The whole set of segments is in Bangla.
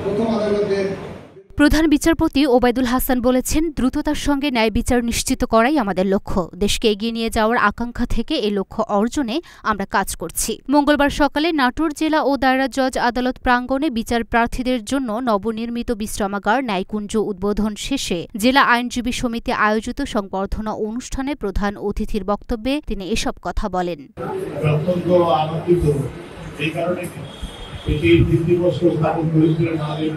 প্রথম আদালতের প্রধান বিচারপতি ওবায়দুল হাসান বলেছেন, দ্রুততার সঙ্গে ন্যায় বিচার নিশ্চিত করাই আমাদের লক্ষ্য। দেশকে এগিয়ে নিয়ে যাওয়ার আকাঙ্ক্ষা থেকে এই লক্ষ্য অর্জনে আমরা কাজ করছি। মঙ্গলবার সকালে নাটোর জেলা ও দায়রা জজ আদালত প্রাঙ্গণে বিচার প্রার্থীদের জন্য নবনির্মিত বিশ্রামাগার ন্যায়কুঞ্জ উদ্বোধন শেষে জেলা আইনজীবী সমিতি আয়োজিত সংবর্ধনা অনুষ্ঠানে প্রধান অতিথির বক্তব্যে তিনি এসব কথা বলেন। এটি ৩ বছর স্থাপন করেছিলেন আমাদের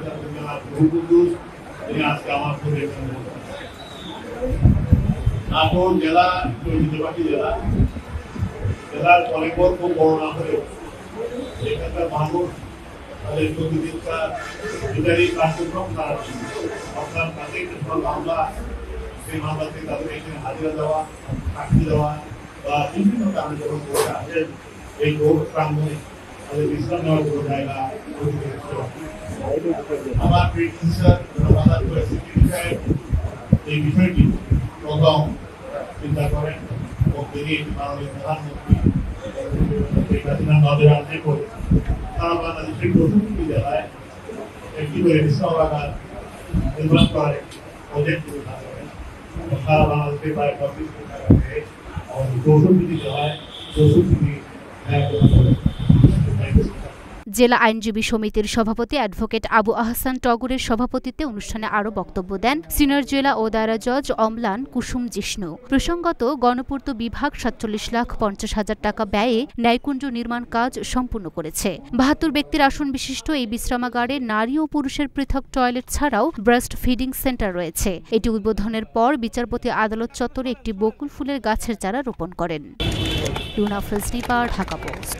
নাটোর জেলা ঐতিহ্যবাহী জেলার অনেকবার খুব বড় না হলেও এখানকার মানুষ তাদের প্রতিদিনকার বিচারিক কার্যক্রম তারা আপনার কাছে মামলা সেই মামলা থেকে তাদের এখানে হাজিরা দেওয়া, সাক্ষী দেওয়া বা বিভিন্ন কারণে যখন করে আসেন এই কোর্ট প্রাঙ্গণে বিশ্রাম নেওয়ার কোনো জায়গা আমার এই বিষয়টি প্রথম চিন্তা করেন এবং তিনি মাননীয় প্রধানমন্ত্রী নজরে আনতে করে সারা বাংলাদেশের 64টি জেলায় একটি করে বিশ্রামাগার নির্মাণ করার প্রজেক্ট সারা বাংলাদেশে প্রায় 25 কোটি টাকা করে আমাদের 64টি জেলায় 64টি জেলা আইনজীবী সমিতির সভাপতি অ্যাডভোকেট আবু আহসান টগরের সভাপতিত্বে অনুষ্ঠানে আরও বক্তব্য দেন সিনিয়র জেলা ও দায়রা জজ অম্লান কুসুম জিষ্ণু। প্রসঙ্গত, গণপূর্ত বিভাগ ৪৭,৫০,০০০ টাকা ব্যয়ে ন্যায়কুঞ্জ নির্মাণ কাজ সম্পূর্ণ করেছে। ৭২ ব্যক্তির আসন বিশিষ্ট এই বিশ্রামাগারে নারী ও পুরুষের পৃথক টয়লেট ছাড়াও ব্রেস্ট ফিডিং সেন্টার রয়েছে। এটি উদ্বোধনের পর বিচারপতি আদালত চত্বরে একটি বকুল ফুলের গাছের চারা রোপণ করেন। লুনা ফেজনিপার, ঢাকা পোস্ট।